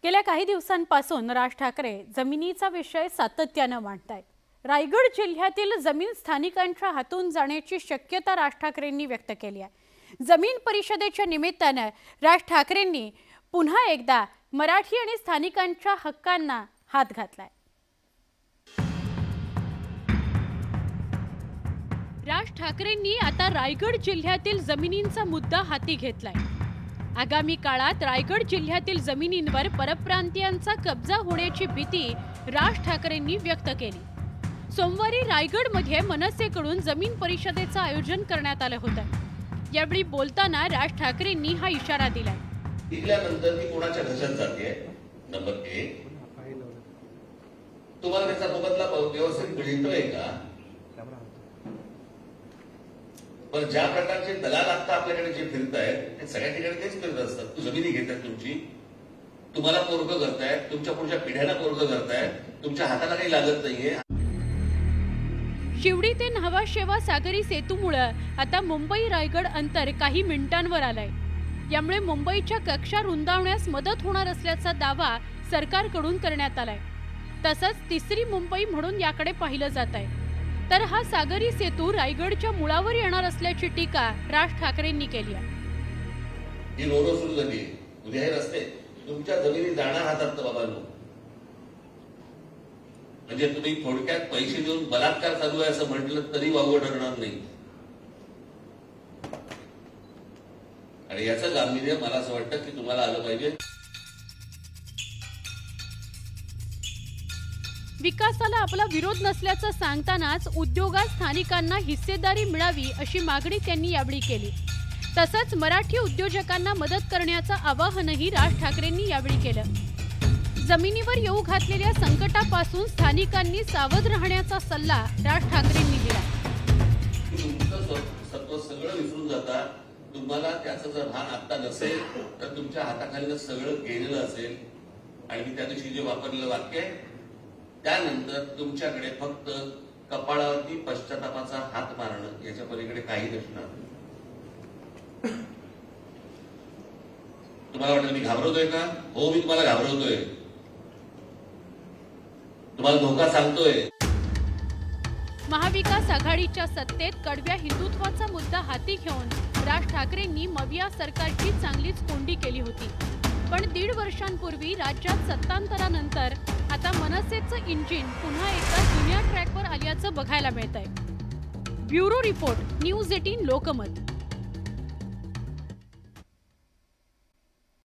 गेल्या काही दिवसांपासून राज ठाकरे जमिनीचा विषय सातत्याने मांडतायत। रायगड जिल्ह्यातील जमीन स्थानिकांच्या हातून जाण्याची शक्यता राज ठाकरेंनी व्यक्त केली आहे। जमीन परिषदेच्या निमित्ताने राज ठाकरेंनी पुन्हा एकदा मराठी आणि स्थानिकांच्या हक्कांना हात घातलाय। राज ठाकरेंनी आता रायगड जिल्ह्यातील जमिनींचा मुद्दा हाती घेतलाय। आगामी काळात रायगड जिल्ह्यातील जमिनींवर परप्रांतीयांचा कब्जा होण्याची भीती राज ठाकरेंनी व्यक्त केली। सोमवारी रायगडमध्ये मनसेकडून जमीन परिषदेचं आयोजन करण्यात आलं होतं। यावेळी बोलताना राज ठाकरेंनी हा इशारा दिलाय। दिल्यानंतर ती कोणाच्या घशात जाते नंबर 1, तुम्हाला त्याचा मोबदला व्यवस्थित मिळतोय का? पण ज्या प्रकारचे दलाल आता आपल्याकडे जे फिरतायत ते सगळ्या ठिकाणी तेच फिरत असतात। तू जमिनी घेतात तुमची, तुम्हाला पोरगं करतायत, तुमच्या पुढच्या पिढ्यांना पोरगं करतायत, तुमच्या हाताला काही लागत नाहीये। शिवडी ते न्हावा शेवा सागरी सेतूमुळे आता मुंबई रायगड अंतर काही मिनिटांवर आलंय। यामुळे मुंबईच्या कक्षा रुंदावण्यास मदत होणार असल्याचा दावा सरकारकडून करण्यात आलाय। तसंच तिसरी मुंबई म्हणून याकडे पाहिलं जात आहे। तर हा सागरी सेतू रायगडच्या मुळावर येणार असल्याची टीका राज ठाकरेंनी केली आहे। ही रोरो सुरू झाली, उद्या हे रस्ते तुमच्या जमिनी जाणार हातात बाबांनो। म्हणजे तुम्ही थोडक्यात पैसे देऊन बलात्कार चालू आहे असं म्हटलं तरी वावगं ठरणार नाही। आणि याचं गांभीर्य मला असं वाटतं की तुम्हाला आलं पाहिजे। विकासाला आपला विरोध नसल्याचं सांगतानाच उद्योगात स्थानिकांना हिस्सेदारी मिळावी अशी मागणी त्यांनी यावेळी केली। तसंच मराठी उद्योजकांना मदत करण्याचं आवाहनही राज ठाकरेंनी यावेळी केलं। जमिनीवर येऊ घातलेल्या संकटापासून स्थानिकांनी सावध राहण्याचा सल्ला राज ठाकरेंनी दिला। तुमचं सत्व सगळं विसरून जाता, तुम्हाला त्याचं जर भान आता नसेल तर तुमच्या हाताखाली सगळं गेलेलं असेल। आणि मी त्या दिवशी जे वापरलेलं वाक्य आहे त्यानंतर तुमच्याकडे फक्त कपाळावरती पश्चातापाचा हात मारणं याच्या पलीकडे काही नसणार। तुम्हाला वाटतं मी घाबरवतोय का? हो, मी तुम्हाला घाबरवतोय, तुम्हाला धोका सांगतोय। महाविकास आघाडीच्या सत्तेत कडव्या हिंदुत्वाचा मुद्दा हाती घेऊन राज ठाकरेंनी मविया सरकारची चांगलीच कोंडी केली होती। पण 1.5 वर्षांपूर्वी राज्यात सत्तांतरानंतर आता मनसेचं इंजिन पुन्हा एकदा जुन्या ट्रॅकवर आल्याचं बघायला मिळतंय। Bureau report, news 18 Lokmat.